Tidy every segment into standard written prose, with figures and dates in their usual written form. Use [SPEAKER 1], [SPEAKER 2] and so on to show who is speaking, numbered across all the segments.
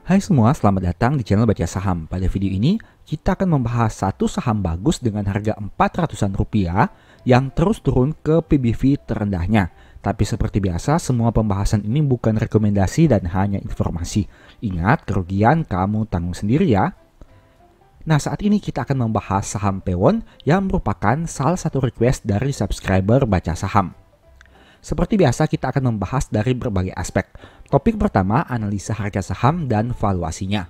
[SPEAKER 1] Hai semua, selamat datang di channel Baca Saham. Pada video ini, kita akan membahas satu saham bagus dengan harga 400-an rupiah yang terus turun ke PBV terendahnya. Tapi seperti biasa, semua pembahasan ini bukan rekomendasi dan hanya informasi. Ingat, kerugian kamu tanggung sendiri ya. Nah, saat ini kita akan membahas saham Pewon yang merupakan salah satu request dari subscriber Baca Saham. Seperti biasa, kita akan membahas dari berbagai aspek. Topik pertama, analisa harga saham dan valuasinya.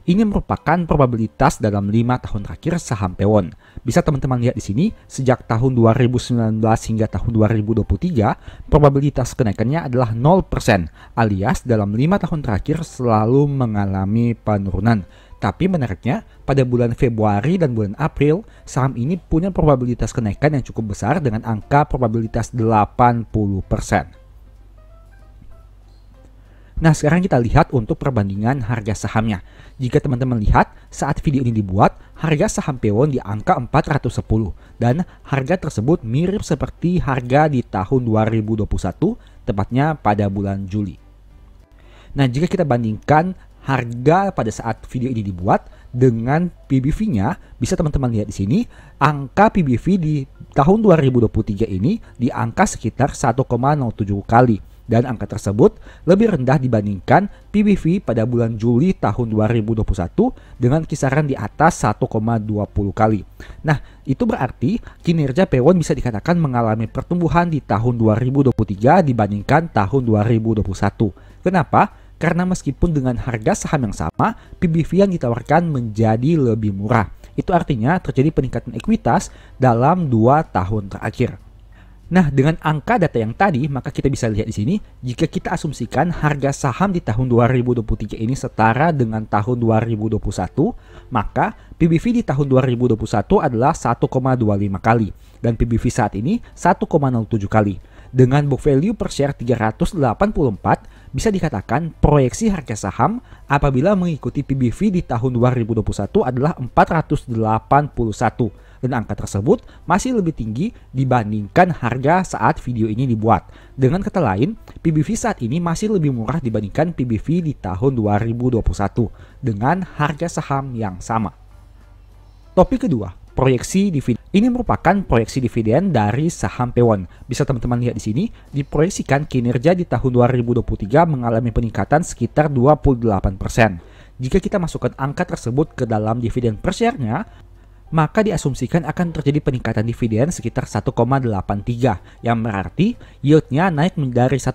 [SPEAKER 1] Ini merupakan probabilitas dalam 5 tahun terakhir saham Pewon. Bisa teman-teman lihat di sini, sejak tahun 2019 hingga tahun 2023, probabilitas kenaikannya adalah 0%, alias dalam 5 tahun terakhir selalu mengalami penurunan. Tapi menariknya, pada bulan Februari dan bulan April, saham ini punya probabilitas kenaikan yang cukup besar dengan angka probabilitas 80%. Nah, sekarang kita lihat untuk perbandingan harga sahamnya. Jika teman-teman lihat, saat video ini dibuat, harga saham Pewon di angka 410 dan harga tersebut mirip seperti harga di tahun 2021, tepatnya pada bulan Juli. Nah, jika kita bandingkan harga pada saat video ini dibuat dengan PBV-nya, bisa teman-teman lihat di sini, angka PBV di tahun 2023 ini di angka sekitar 1,07 kali. Dan angka tersebut lebih rendah dibandingkan PBV pada bulan Juli tahun 2021 dengan kisaran di atas 1,20 kali. Nah, itu berarti kinerja Pewon bisa dikatakan mengalami pertumbuhan di tahun 2023 dibandingkan tahun 2021. Kenapa? Karena meskipun dengan harga saham yang sama, PBV yang ditawarkan menjadi lebih murah. Itu artinya terjadi peningkatan ekuitas dalam 2 tahun terakhir. Nah, dengan angka data yang tadi, maka kita bisa lihat di sini, jika kita asumsikan harga saham di tahun 2023 ini setara dengan tahun 2021, maka PBV di tahun 2021 adalah 1,25 kali, dan PBV saat ini 1,07 kali. Dengan book value per share 384, bisa dikatakan proyeksi harga saham apabila mengikuti PBV di tahun 2021 adalah 481. Dan angka tersebut masih lebih tinggi dibandingkan harga saat video ini dibuat. Dengan kata lain, PBV saat ini masih lebih murah dibandingkan PBV di tahun 2021 dengan harga saham yang sama. Topik kedua, proyeksi dividen. Ini merupakan proyeksi dividen dari saham Pewon. Bisa teman-teman lihat di sini, diproyeksikan kinerja di tahun 2023 mengalami peningkatan sekitar 28%. Jika kita masukkan angka tersebut ke dalam dividen per share-nya, maka diasumsikan akan terjadi peningkatan dividen sekitar 1,83, yang berarti yieldnya naik dari 1,6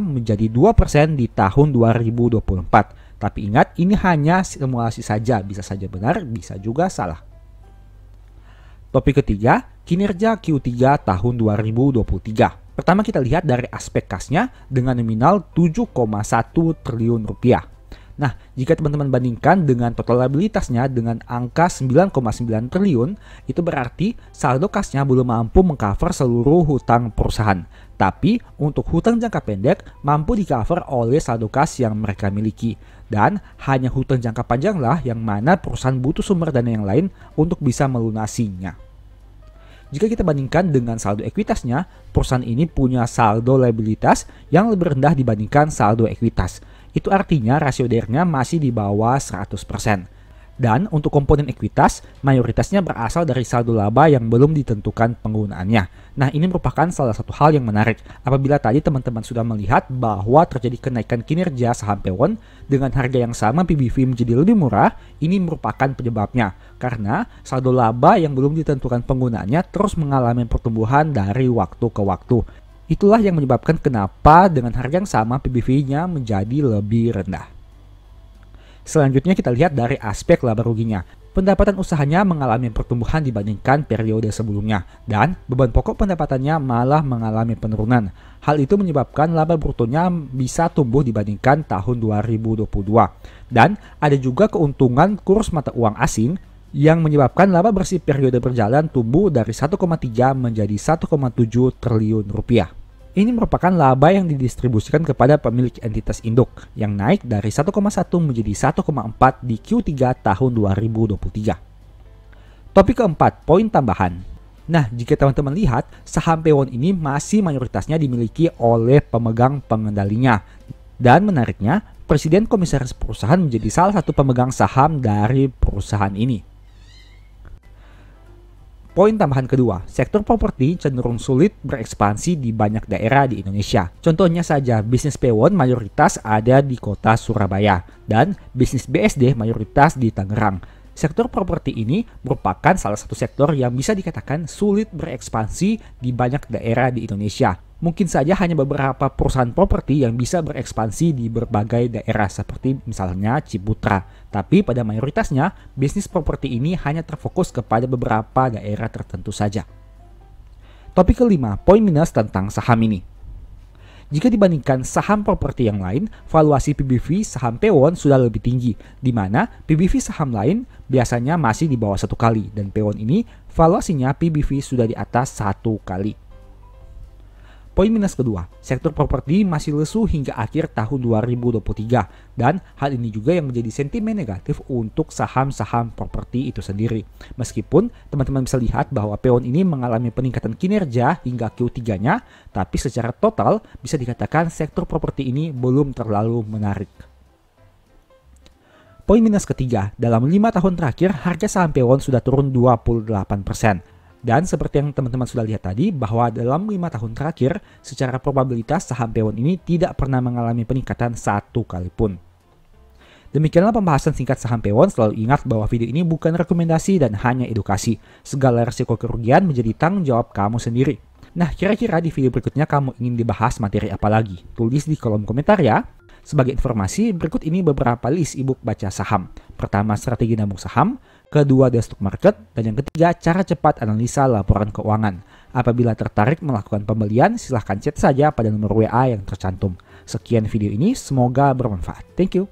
[SPEAKER 1] menjadi 2% di tahun 2024. Tapi ingat, ini hanya simulasi saja, bisa saja benar, bisa juga salah. Topik ketiga, kinerja Q3 tahun 2023. Pertama kita lihat dari aspek kasnya dengan nominal 7,1 triliun rupiah. Nah, jika teman-teman bandingkan dengan total liabilitasnya dengan angka 9,9 triliun, itu berarti saldo kasnya belum mampu mengcover seluruh hutang perusahaan. Tapi untuk hutang jangka pendek mampu di-cover oleh saldo kas yang mereka miliki. Dan hanya hutang jangka panjanglah yang mana perusahaan butuh sumber dana yang lain untuk bisa melunasinya. Jika kita bandingkan dengan saldo ekuitasnya, perusahaan ini punya saldo liabilitas yang lebih rendah dibandingkan saldo ekuitas. Itu artinya rasio DER-nya masih di bawah 100%. Dan untuk komponen ekuitas, mayoritasnya berasal dari saldo laba yang belum ditentukan penggunaannya. Nah, ini merupakan salah satu hal yang menarik. Apabila tadi teman-teman sudah melihat bahwa terjadi kenaikan kinerja saham Pewon dengan harga yang sama PBV menjadi lebih murah, ini merupakan penyebabnya. Karena saldo laba yang belum ditentukan penggunaannya terus mengalami pertumbuhan dari waktu ke waktu. Itulah yang menyebabkan kenapa dengan harga yang sama PBV-nya menjadi lebih rendah. Selanjutnya kita lihat dari aspek laba ruginya. Pendapatan usahanya mengalami pertumbuhan dibandingkan periode sebelumnya dan beban pokok pendapatannya malah mengalami penurunan. Hal itu menyebabkan laba brutonya bisa tumbuh dibandingkan tahun 2022. Dan ada juga keuntungan kurs mata uang asing yang menyebabkan laba bersih periode berjalan tumbuh dari 1,3 menjadi 1,7 triliun rupiah. Ini merupakan laba yang didistribusikan kepada pemilik entitas induk yang naik dari 1,1 menjadi 1,4 di Q3 tahun 2023. Topik keempat, poin tambahan. Nah, jika teman-teman lihat, saham Pewon ini masih mayoritasnya dimiliki oleh pemegang pengendalinya. Dan menariknya, Presiden Komisaris Perusahaan menjadi salah satu pemegang saham dari perusahaan ini. Poin tambahan kedua, sektor properti cenderung sulit berekspansi di banyak daerah di Indonesia. Contohnya saja, bisnis Pewon mayoritas ada di kota Surabaya dan bisnis BSD mayoritas di Tangerang. Sektor properti ini merupakan salah satu sektor yang bisa dikatakan sulit berekspansi di banyak daerah di Indonesia. Mungkin saja hanya beberapa perusahaan properti yang bisa berekspansi di berbagai daerah seperti misalnya Ciputra. Tapi pada mayoritasnya, bisnis properti ini hanya terfokus kepada beberapa daerah tertentu saja. Topik kelima, poin minus tentang saham ini. Jika dibandingkan saham properti yang lain, valuasi PBV saham Pewon sudah lebih tinggi, di mana PBV saham lain biasanya masih di bawah 1 kali, dan Pewon ini valuasinya PBV sudah di atas 1 kali. Poin minus kedua, sektor properti masih lesu hingga akhir tahun 2023 dan hal ini juga yang menjadi sentimen negatif untuk saham-saham properti itu sendiri. Meskipun teman-teman bisa lihat bahwa Pewon ini mengalami peningkatan kinerja hingga Q3-nya, tapi secara total bisa dikatakan sektor properti ini belum terlalu menarik. Poin minus ketiga, dalam 5 tahun terakhir harga saham Pewon sudah turun 28%. Dan seperti yang teman-teman sudah lihat tadi, bahwa dalam 5 tahun terakhir, secara probabilitas saham Pewon ini tidak pernah mengalami peningkatan 1 kali pun. Demikianlah pembahasan singkat saham Pewon. Selalu ingat bahwa video ini bukan rekomendasi dan hanya edukasi. Segala risiko kerugian menjadi tanggung jawab kamu sendiri. Nah, kira-kira di video berikutnya kamu ingin dibahas materi apa lagi? Tulis di kolom komentar ya. Sebagai informasi, berikut ini beberapa list ebook baca saham. Pertama, strategi nabung saham. Kedua, The Stock Market. Dan yang ketiga, cara cepat analisa laporan keuangan. Apabila tertarik melakukan pembelian, silahkan chat saja pada nomor WA yang tercantum. Sekian video ini, semoga bermanfaat. Thank you.